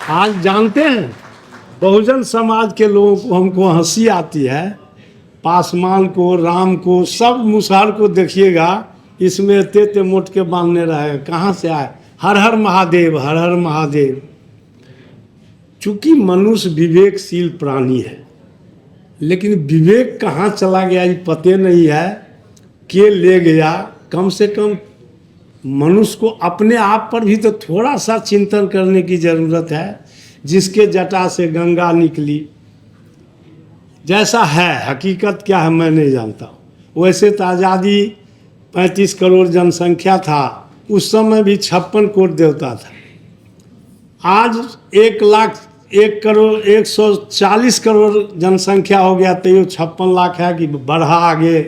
आज जानते हैं बहुजन समाज के लोगों को हमको हंसी आती है। पासवान को, राम को, सब मुसहर को देखिएगा इसमें इतने मोट के बांधने रहे, कहाँ से आए? हर हर महादेव, हर हर महादेव। चूंकि मनुष्य विवेकशील प्राणी है, लेकिन विवेक कहाँ चला गया ये पते नहीं है, के ले गया। कम से कम मनुष्य को अपने आप पर भी तो थोड़ा सा चिंतन करने की ज़रूरत है। जिसके जटा से गंगा निकली, जैसा है हकीकत क्या है मैं नहीं जानता हूँ। वैसे तो आज़ादी 35 करोड़ जनसंख्या था, उस समय भी 56 करोड़ देवता था। आज 1,01,140 करोड़ जनसंख्या हो गया, तो ये 56 लाख है कि बढ़ा आगे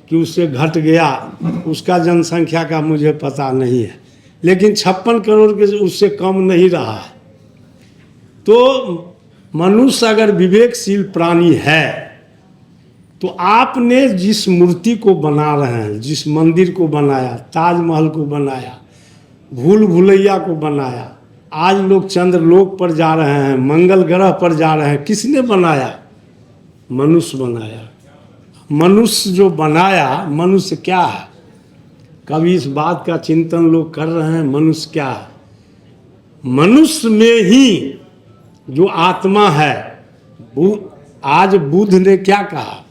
कि उससे घट गया, उसका जनसंख्या का मुझे पता नहीं है, लेकिन 56 करोड़ के उससे कम नहीं रहा है। तो मनुष्य अगर विवेकशील प्राणी है तो आपने जिस मूर्ति को बना रहे हैं, जिस मंदिर को बनाया, ताजमहल को बनाया, भूल भुलैया को बनाया, आज लोग चंद्रलोक पर जा रहे हैं, मंगल ग्रह पर जा रहे हैं, किसने बनाया? मनुष्य बनाया। मनुष्य जो बनाया, मनुष्य क्या है? कभी इस बात का चिंतन लोग कर रहे हैं मनुष्य क्या है? मनुष्य में ही जो आत्मा है, आज बुद्ध ने क्या कहा?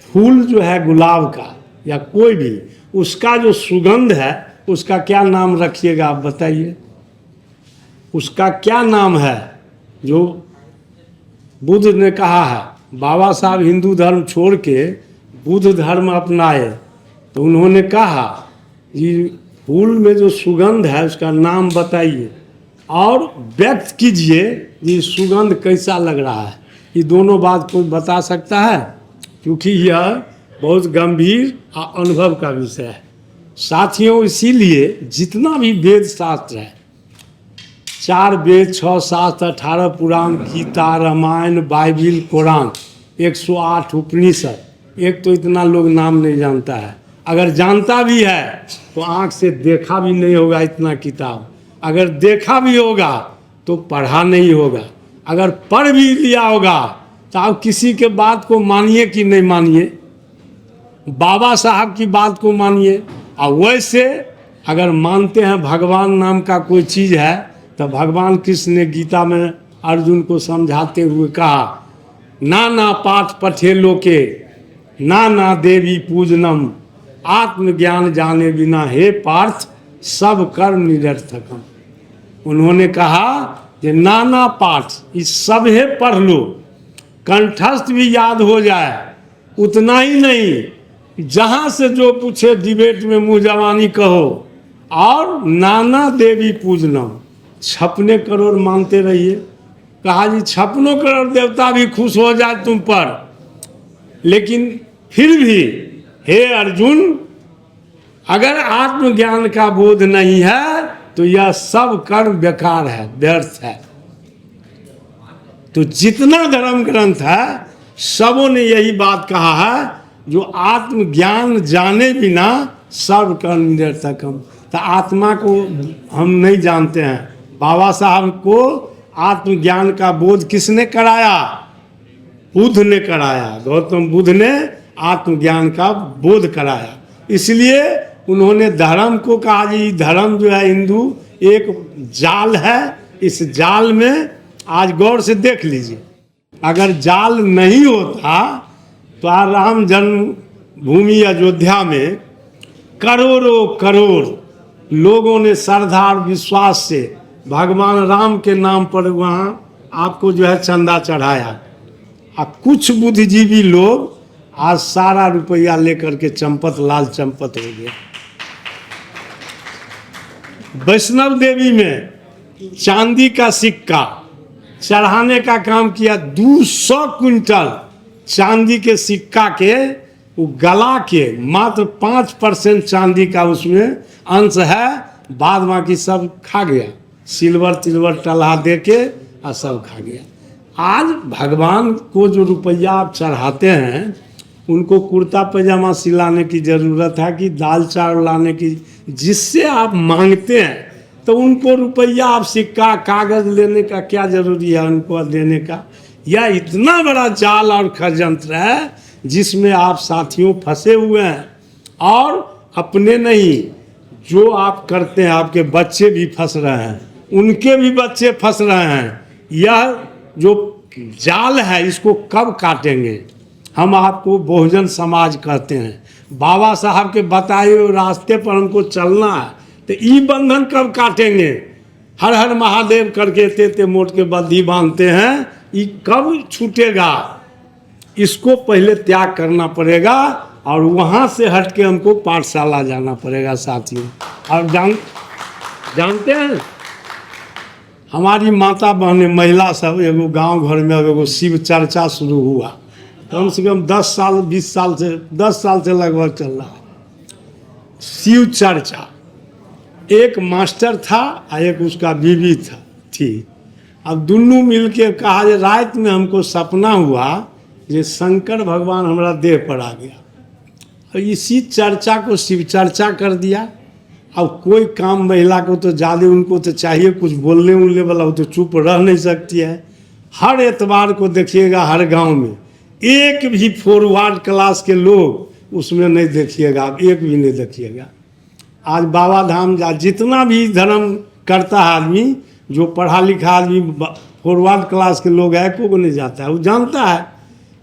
फूल जो है गुलाब का या कोई भी, उसका जो सुगंध है उसका क्या नाम रखिएगा आप बताइए? उसका क्या नाम है? जो बुद्ध ने कहा है, बाबा साहब हिंदू धर्म छोड़ के बुद्ध धर्म अपनाए तो उन्होंने कहा कि फूल में जो सुगंध है उसका नाम बताइए और व्यक्त कीजिए ये सुगंध कैसा लग रहा है। ये दोनों बात कोई बता सकता है? क्योंकि यह बहुत गंभीर अनुभव का विषय है साथियों। इसीलिए जितना भी वेद शास्त्र है, 4 वेद, 6 शास्त्र, 18 पुराण, गीता, रामायण, बाइबिल, कुरान, 108 उपनिषद, एक तो इतना लोग नाम नहीं जानता है। अगर जानता भी है तो आँख से देखा भी नहीं होगा इतना किताब। अगर देखा भी होगा तो पढ़ा नहीं होगा। अगर पढ़ भी लिया होगा तो आप किसी के बात को मानिए कि नहीं मानिए, बाबा साहब की बात को मानिए। और वैसे अगर मानते हैं भगवान नाम का कोई चीज़ है तो भगवान कृष्ण ने गीता में अर्जुन को समझाते हुए कहा, नाना पाठ पठे लोके नाना देवी पूजनम, आत्मज्ञान जाने बिना हे पार्थ सब कर्म निरर्थकम। उन्होंने कहा कि नाना पाठ इस सब है पढ़ लो, कंठस्थ भी याद हो जाए, उतना ही नहीं, जहाँ से जो पूछे डिबेट में मुँह जवानी कहो, और नाना देवी पूजनम, 56 करोड़ मानते रहिए। कहा जी 56 करोड़ देवता भी खुश हो जाए तुम पर, लेकिन फिर भी हे अर्जुन, अगर आत्मज्ञान का बोध नहीं है तो यह सब कर्म बेकार है, व्यर्थ है। तो जितना धर्म ग्रंथ है सबों ने यही बात कहा है, जो आत्मज्ञान जाने बिना सब कर्म निरर्थकम। तो आत्मा को हम नहीं जानते हैं। बाबा साहब को आत्मज्ञान का बोध किसने कराया? बुद्ध ने कराया। गौतम बुद्ध ने आत्मज्ञान का बोध कराया। इसलिए उन्होंने धर्म को कहा जी धर्म जो है हिंदू एक जाल है, इस जाल में आज गौर से देख लीजिए, अगर जाल नहीं होता तो आज राम जन्मभूमि अयोध्या में करोड़ों करोड़ लोगों ने श्रद्धा और विश्वास से भगवान राम के नाम पर वहाँ आपको जो है चंदा चढ़ाया। अब कुछ बुद्धिजीवी लोग आज सारा रुपया लेकर के चंपत लाल चंपत हो गए। वैष्णव देवी में चांदी का सिक्का चढ़ाने का काम किया, 200 क्विंटल चांदी के सिक्का के वो गला के मात्र 5% चांदी का उसमें अंश है, बाद बाकी सब खा गया, सिल्वर तिल्वर टल्हा दे के और सब खा गया। आज भगवान को जो रुपया आप चढ़ाते हैं उनको कुर्ता पैजामा सिलाने की ज़रूरत है कि दाल चावल लाने की, जिससे आप मांगते हैं तो उनको रुपया आप सिक्का कागज लेने का क्या जरूरी है उनको देने का। यह इतना बड़ा जाल और षड्यंत्र है जिसमें आप साथियों फंसे हुए हैं। और अपने नहीं, जो आप करते हैं आपके बच्चे भी फंस रहे हैं, उनके भी बच्चे फंस रहे हैं। यह जो जाल है इसको कब काटेंगे? हम आपको बहुजन समाज कहते हैं, बाबा साहब के बताए हुए रास्ते पर हमको चलना है, तो ई बंधन कब काटेंगे? हर हर महादेव करके ते मोट के बद्धी बांधते हैं, ये कब छूटेगा? इसको पहले त्याग करना पड़ेगा और वहाँ से हट के हमको पाठशाला जाना पड़ेगा साथियों। और जानते हैं हमारी माता बहनें महिला सब एगो गांव घर में एगो शिव चर्चा शुरू हुआ, कम से कम 10 साल 20 साल से 10 साल से लगभग चल रहा है शिव चर्चा। एक मास्टर था और एक उसका बीवी थी। अब दोनों मिलके कहा जे रात में हमको सपना हुआ जे शंकर भगवान हमारा देह पर आ गया, और इसी चर्चा को शिव चर्चा कर दिया। अब कोई काम महिला को तो ज़्यादा उनको तो चाहिए कुछ बोलने उलने वाला, वो तो चुप रह नहीं सकती है। हर एतवार को देखिएगा हर गांव में एक भी फॉरवर्ड क्लास के लोग उसमें नहीं देखिएगा, आप एक भी नहीं देखिएगा। आज बाबा धाम जा जितना भी धर्म करता है आदमी, जो पढ़ा लिखा आदमी फॉरवर्ड क्लास के लोग है को नहीं जाता है। वो जानता है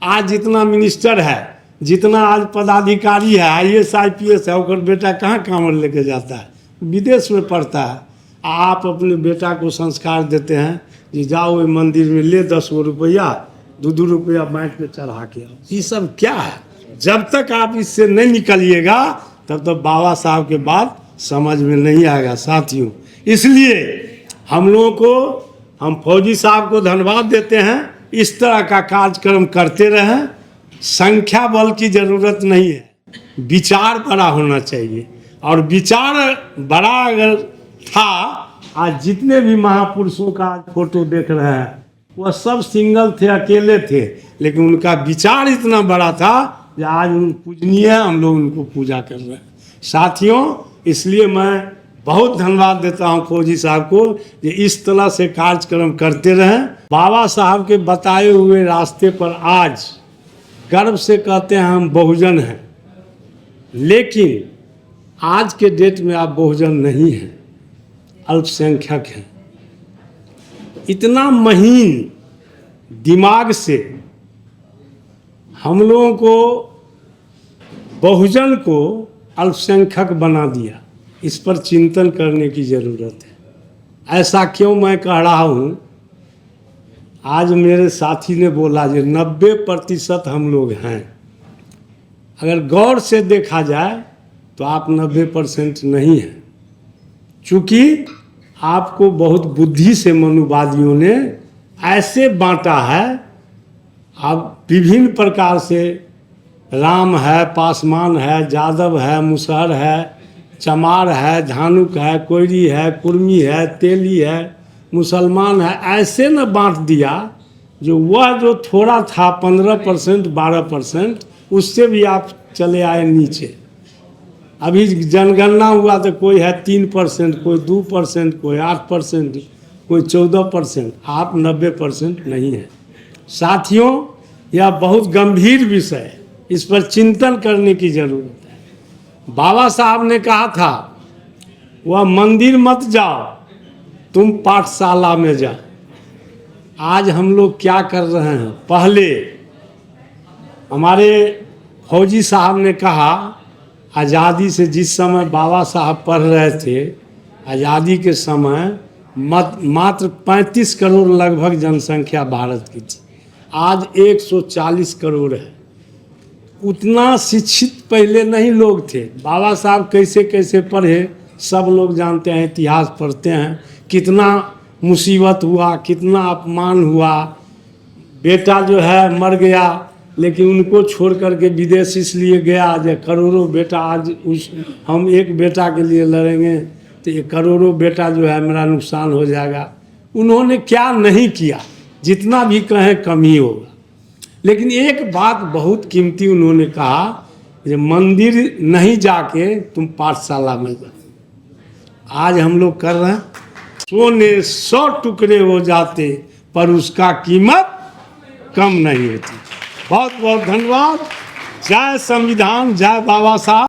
आज जितना मिनिस्टर है, जितना आज पदाधिकारी है, IAS IPS है, और बेटा कहाँ कांवड़ लेके जाता है? विदेश में पढ़ता है। आप अपने बेटा को संस्कार देते हैं कि जाओ वो मंदिर में ले 10 रुपया 2 रुपया बांट पे चढ़ा के आओ। ये सब क्या है? जब तक आप इससे नहीं निकलिएगा तब तक बाबा साहब के बात समझ में नहीं आएगा साथियों। इसलिए हम लोगों को, हम फौजी साहब को धन्यवाद देते हैं, इस तरह का कार्यक्रम करते रहें। संख्या बल की ज़रूरत नहीं है, विचार बड़ा होना चाहिए। और विचार बड़ा अगर था, आज जितने भी महापुरुषों का फोटो देख रहे हैं वह सब सिंगल थे, अकेले थे, लेकिन उनका विचार इतना बड़ा था कि आज उन पूजनीय है, हम लोग उनको पूजा कर रहे हैं साथियों। इसलिए मैं बहुत धन्यवाद देता हूं फौजी साहब को कि इस तरह से कार्यक्रम करते रहें। बाबा साहब के बताए हुए रास्ते पर आज गर्व से कहते हैं हम बहुजन हैं, लेकिन आज के डेट में आप बहुजन नहीं हैं, अल्पसंख्यक हैं। इतना महीन दिमाग से हम लोगों को बहुजन को अल्पसंख्यक बना दिया, इस पर चिंतन करने की ज़रूरत है। ऐसा क्यों मैं कह रहा हूँ? आज मेरे साथी ने बोला कि 90% हम लोग हैं। अगर गौर से देखा जाए तो आप 90% नहीं हैं, चूँकि आपको बहुत बुद्धि से मनुवादियों ने ऐसे बांटा है। आप विभिन्न प्रकार से, राम है, पासवान है, जादव है, मुसहर है, चमार है, धानुक है, कोयरी है, कुर्मी है, तेली है, मुसलमान है, ऐसे न बांट दिया जो वह जो थोड़ा था 15% 12%, उससे भी आप चले आए नीचे। अभी जनगणना हुआ तो कोई है 3%, कोई 2%, कोई 8%, कोई 14%, आप 90% नहीं है साथियों। यह बहुत गंभीर विषय है, इस पर चिंतन करने की जरूरत है। बाबा साहब ने कहा था वह मंदिर मत जाओ, तुम पाठशाला में जाओ। आज हम लोग क्या कर रहे हैं? पहले हमारे फौजी साहब ने कहा आज़ादी से, जिस समय बाबा साहब पढ़ रहे थे, आज़ादी के समय मात्र 35 करोड़ लगभग जनसंख्या भारत की थी, आज 140 करोड़ है। उतना शिक्षित पहले नहीं लोग थे। बाबा साहब कैसे कैसे पढ़े सब लोग जानते हैं, इतिहास पढ़ते हैं। कितना मुसीबत हुआ, कितना अपमान हुआ। बेटा जो है मर गया, लेकिन उनको छोड़ करके विदेश इसलिए गया जो करोड़ों बेटा, आज उस हम एक बेटा के लिए लड़ेंगे तो ये करोड़ों बेटा जो है मेरा नुकसान हो जाएगा। उन्होंने क्या नहीं किया, जितना भी कहें कम ही होगा। लेकिन एक बात बहुत कीमती उन्होंने कहा कि मंदिर नहीं जाके तुम पाठशाला में जाओ। आज हम लोग कर रहे हैं। सोने 100 टुकड़े हो जाते पर उसका कीमत कम नहीं होती। बहुत बहुत धन्यवाद। जय संविधान, जय बाबा साहब।